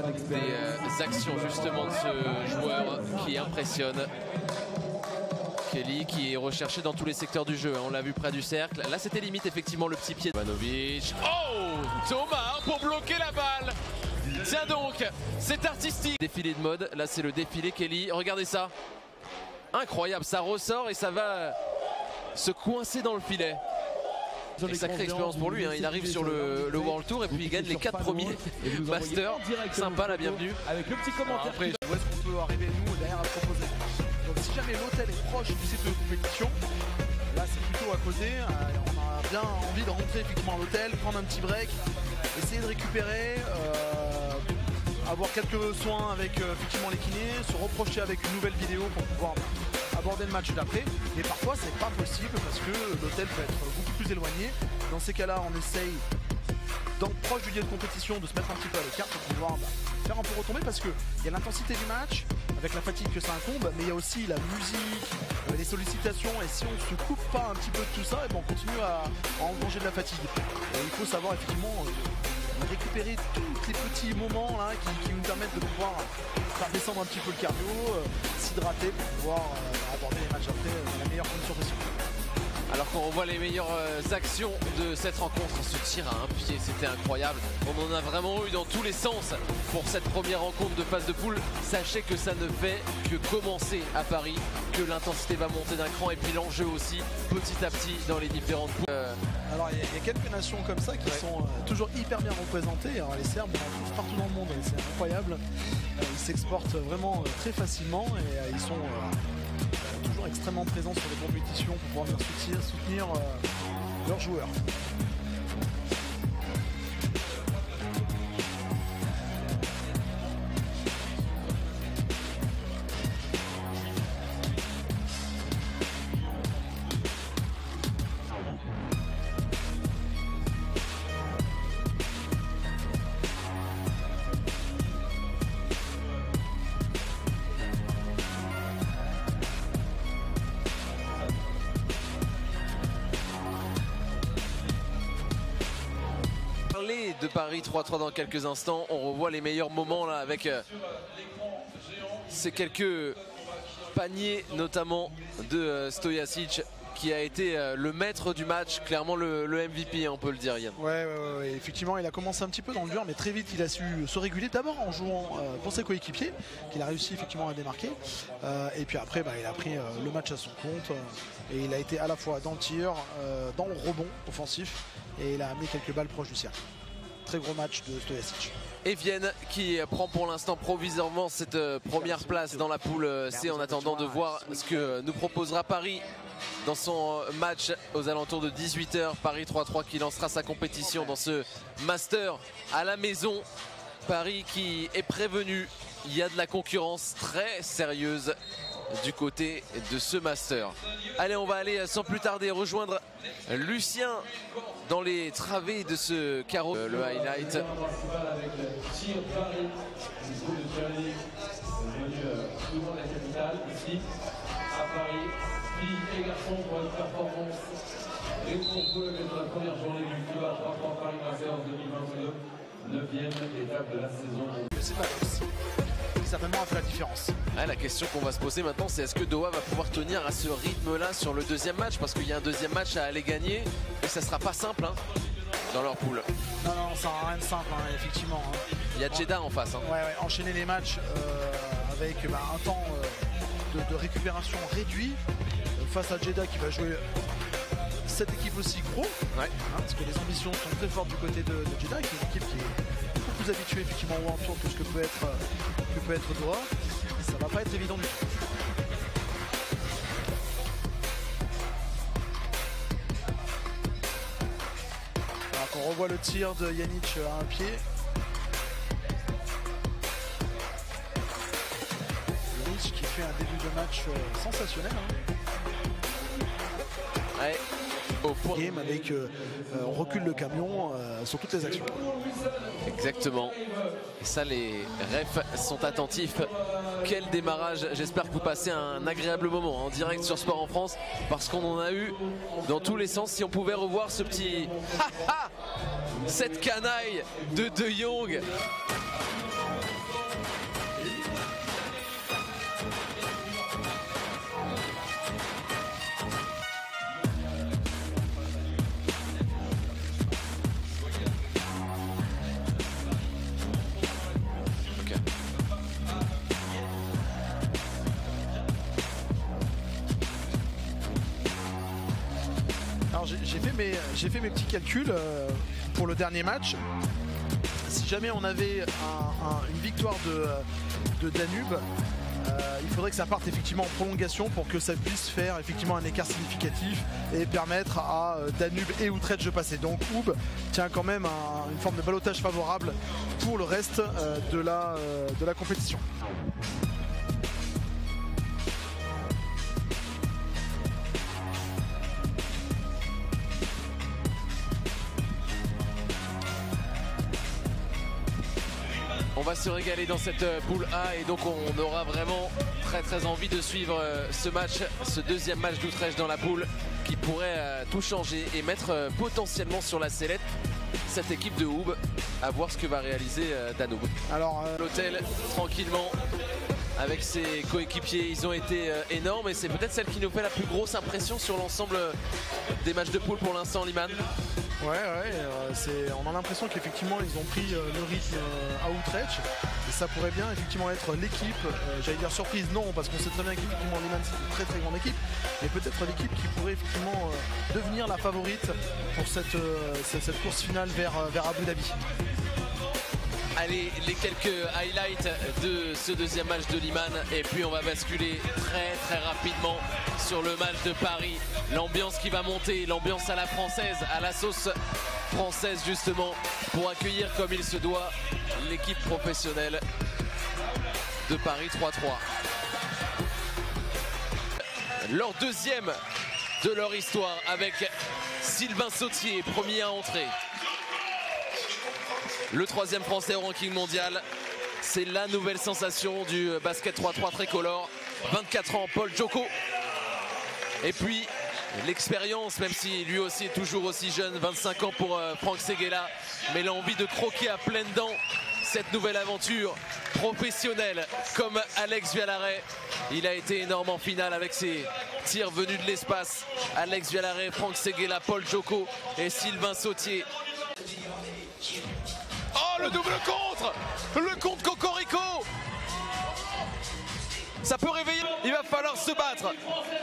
des actions justement de ce joueur qui impressionne. Kelly qui est recherché dans tous les secteurs du jeu, on l'a vu près du cercle. Là c'était limite effectivement le petit pied de Ivanovic. Oh, Thomas pour bloquer la balle. Tiens donc, c'est artistique. Défilé de mode, là c'est le défilé Kelly, regardez ça. Incroyable, ça ressort et ça va se coincer dans le filet. Et sacrée expérience pour lui, hein. Il arrive sur le World Tour et puis il gagne les 4 premiers Masters. Sympa, la bienvenue. Avec le petit commentaire. Après, où est-ce qu'on peut arriver nous derrière à proposer. Donc si jamais l'hôtel est proche du site de compétition, là c'est plutôt à côté. On a bien envie de rentrer effectivement à l'hôtel, prendre un petit break, essayer de récupérer, avoir quelques soins avec effectivement les kinés, se reprocher avec une nouvelle vidéo pour pouvoir aborder le match d'après. Mais parfois c'est pas possible parce que l'hôtel peut être beaucoup plus éloigné. Dans ces cas-là, on essaye proche du lieu de compétition de se mettre un petit peu à l'écart pour pouvoir faire un peu retomber, parce qu'il y a l'intensité du match avec la fatigue que ça incombe, mais il y a aussi la musique, les sollicitations, et si on ne se coupe pas un petit peu de tout ça, et ben on continue à engranger de la fatigue. Et il faut savoir effectivement récupérer tous les petits moments là, qui nous permettent de pouvoir faire descendre un petit peu le cardio, s'hydrater pour pouvoir aborder les matchs après dans la meilleure condition possible. Alors qu'on revoit les meilleures actions de cette rencontre, ce tir à un pied, c'était incroyable. On en a vraiment eu dans tous les sens pour cette première rencontre de phase de poule. Sachez que ça ne fait que commencer à Paris, que l'intensité va monter d'un cran et puis l'enjeu aussi petit à petit dans les différentes poules. Alors il y a quelques nations comme ça qui sont toujours hyper bien représentées. Alors les Serbes, ils en trouvent partout dans le monde, c'est incroyable. Ils s'exportent vraiment très facilement et ils sont toujours extrêmement présents sur les compétitions pour pouvoir venir soutenir leurs joueurs. De Paris 3-3 dans quelques instants, on revoit les meilleurs moments là avec ces quelques paniers notamment de Stojasic qui a été le maître du match, clairement le MVP, on peut le dire, Yann. Ouais, effectivement il a commencé un petit peu dans le dur, mais très vite il a su se réguler, d'abord en jouant pour ses coéquipiers qu'il a réussi effectivement à démarquer, et puis après il a pris le match à son compte, et il a été à la fois dans le tir, dans le rebond offensif, et il a amené quelques balles proches du cercle. Très gros match de Stojasic. Et Vienne qui prend pour l'instant provisoirement cette première place dans la poule C en attendant de voir ce que nous proposera Paris dans son match aux alentours de 18 h. Paris 3-3 qui lancera sa compétition dans ce Master à la maison. Paris qui est prévenu, il y a de la concurrence très sérieuse du côté de ce Master. Allez, on va aller sans plus tarder rejoindre Lucien dans les travées de ce carreau. Le highlight. Filles et garçons pour une performance réconfortable de la première journée du FIBA 3-3 Paris Masters 2022, 9e étape de la saison. Qui certainement a fait la différence. Ouais, la question qu'on va se poser maintenant, c'est est-ce que Doha va pouvoir tenir à ce rythme-là sur le deuxième match, parce qu'il y a un deuxième match à aller gagner et ça sera pas simple dans leur poule. Non, ça n'a rien de simple, effectivement. Il y a Jeddah en face. Ouais, enchaîner les matchs avec un temps de récupération réduit face à Jeddah qui va jouer cette équipe aussi gros, parce que les ambitions sont très fortes du côté de Jeddah, qui est une équipe qui est beaucoup plus habituée effectivement au World Tour que ce que peut être Doha. Ça va pas être évident du tout. Alors qu'on revoit le tir de Janic à un pied. Janic qui fait un début de match sensationnel. Ouais. Au point. Game avec on recule le camion sur toutes les actions. Exactement. Et ça, les refs sont attentifs. Quel démarrage. J'espère que vous passez un agréable moment en direct sur Sport en France, parce qu'on en a eu dans tous les sens. Si on pouvait revoir ce petit cette canaille de Jong. j'ai fait mes petits calculs pour le dernier match. Si jamais on avait une victoire de Danube, il faudrait que ça parte effectivement en prolongation pour que ça puisse faire effectivement un écart significatif et permettre à Danube et Utrecht de passer. Donc Hub tient quand même une forme de ballottage favorable pour le reste de la compétition. On va se régaler dans cette poule A et donc on aura vraiment très envie de suivre ce match, ce deuxième match d'Utrecht dans la poule qui pourrait tout changer et mettre potentiellement sur la sellette cette équipe de Hub. À voir ce que va réaliser Danube. Alors l'hôtel tranquillement avec ses coéquipiers, ils ont été énormes et c'est peut-être celle qui nous fait la plus grosse impression sur l'ensemble des matchs de poule pour l'instant, Liman. Ouais, on a l'impression qu'effectivement ils ont pris le rythme à Utrecht et ça pourrait bien effectivement être l'équipe, j'allais dire surprise, non, parce qu'on sait très bien qu'effectivement Liman c'est une très grande équipe, mais peut-être l'équipe qui pourrait effectivement devenir la favorite pour cette course finale vers Abu Dhabi. Allez, les quelques highlights de ce deuxième match de Liman et puis on va basculer très rapidement sur le match de Paris. L'ambiance qui va monter, l'ambiance à la française, à la sauce française justement, pour accueillir comme il se doit l'équipe professionnelle de Paris 3-3. Leur deuxième de leur histoire avec Sylvain Sautier, premier à entrer. Le troisième français au ranking mondial, c'est la nouvelle sensation du basket 3-3 tricolore. 24 ans, Paul Djoko. Et puis l'expérience, même si lui aussi est toujours aussi jeune, 25 ans pour Franck Seguela, mais l'envie de croquer à pleines dents cette nouvelle aventure professionnelle comme Alex Vialaret. Il a été énorme en finale avec ses tirs venus de l'espace. Alex Vialaret, Franck Seguela, Paul Djoko et Sylvain Sautier. Oh, le double contre! Le contre Cocorico! Ça peut réveiller, il va falloir se battre.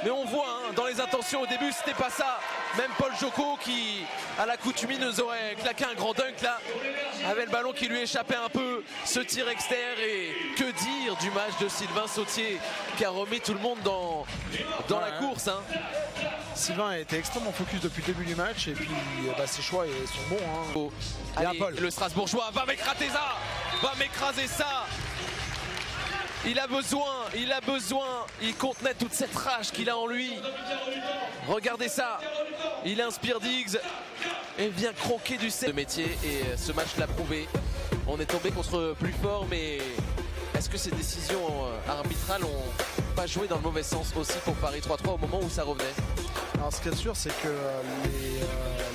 Mais on voit hein, dans les intentions au début, c'était pas ça. Même Paul Djoko qui, à l'accoutumée, nous aurait claqué un grand dunk là, avait le ballon qui lui échappait un peu, ce tir externe. Et que dire du match de Sylvain Sautier qui a remis tout le monde dans la course. Hein. Sylvain a été extrêmement focus depuis le début du match et puis ses choix sont bons. Hein. Allez, le Strasbourgeois va m'écraser ça, Il a besoin, il contenait toute cette rage qu'il a en lui. Regardez ça, il inspire Diggs et vient croquer du métier et ce match l'a prouvé. On est tombé contre plus fort, mais est-ce que ces décisions arbitrales n'ont pas joué dans le mauvais sens aussi pour Paris 3-3 au moment où ça revenait? Alors ce qui est sûr, c'est que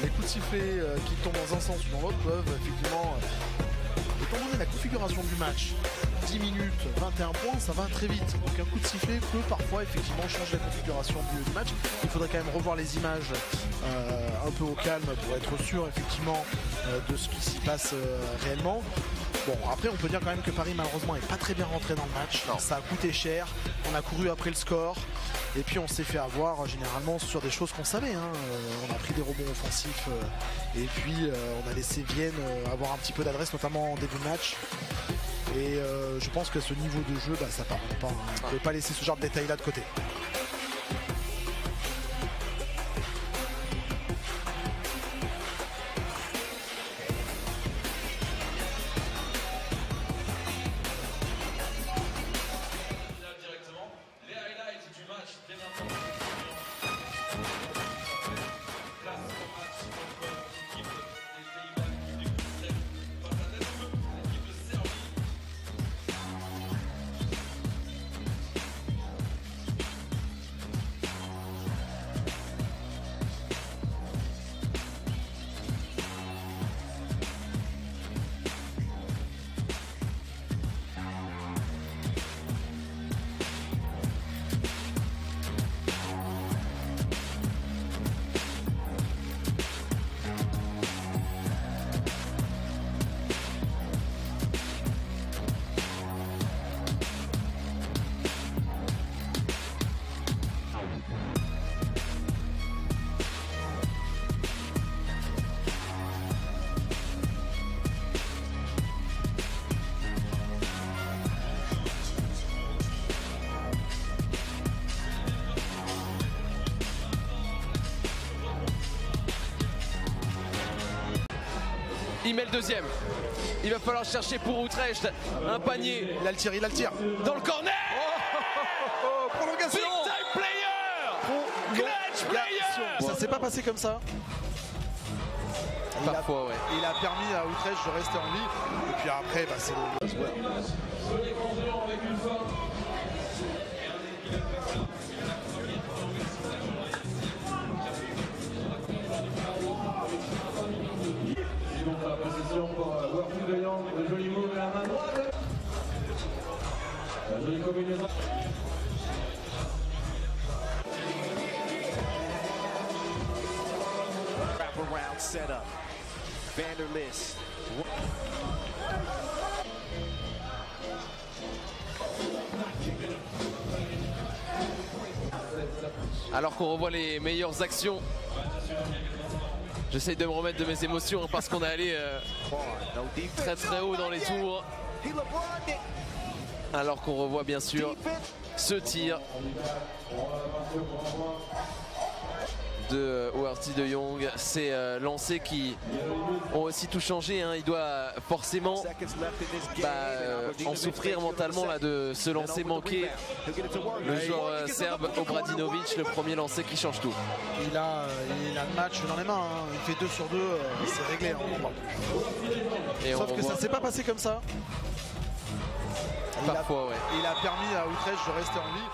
les coups de sifflet qui tombent dans un sens ou dans l'autre peuvent effectivement, étant donné la configuration du match, 10 minutes, 21 points, ça va très vite. Donc un coup de sifflet peut parfois effectivement changer la configuration du match. Il faudrait quand même revoir les images un peu au calme pour être sûr effectivement de ce qui s'y passe réellement. Bon, après on peut dire quand même que Paris malheureusement n'est pas très bien rentré dans le match. Non. Ça a coûté cher, on a couru après le score et puis on s'est fait avoir généralement sur des choses qu'on savait. Hein. On a pris des rebonds offensifs et puis on a laissé Vienne avoir un petit peu d'adresse, notamment en début de match. Et je pense qu'à ce niveau de jeu, ça part pas. On ne peut pas laisser ce genre de détails là de côté. met le deuxième. Il va falloir chercher pour Utrecht un panier. Il a le tir, il a le tir. Dans le corner. Prolongation. Big time player. Clutch player. Ça s'est pas passé comme ça. Parfois, ouais. Il a permis à Utrecht de rester en vie. Et puis après, bah, c'est le joueur. Avec une fin. Donc la possession pour Worthy de Jong, le joli mot de la main droite. La jolie combinaison. Wraparound setup. Vanderlist. Alors qu'on revoit les meilleures actions. J'essaye de me remettre de mes émotions hein, parce qu'on est allé très très haut dans les tours. Alors qu'on revoit bien sûr ce tir de Worthy de Jong. Ces lancers qui ont aussi tout changé. Hein. Il doit forcément en souffrir mentalement là, de ce lancer manqué. Le joueur serbe Obradović, le premier lancer qui change tout. Il a le match dans les mains. Hein. Il fait 2 sur 2. C'est réglé. Hein. Et sauf que ça s'est pas passé comme ça. Parfois, ouais. Il a permis à Utrecht de rester en vie.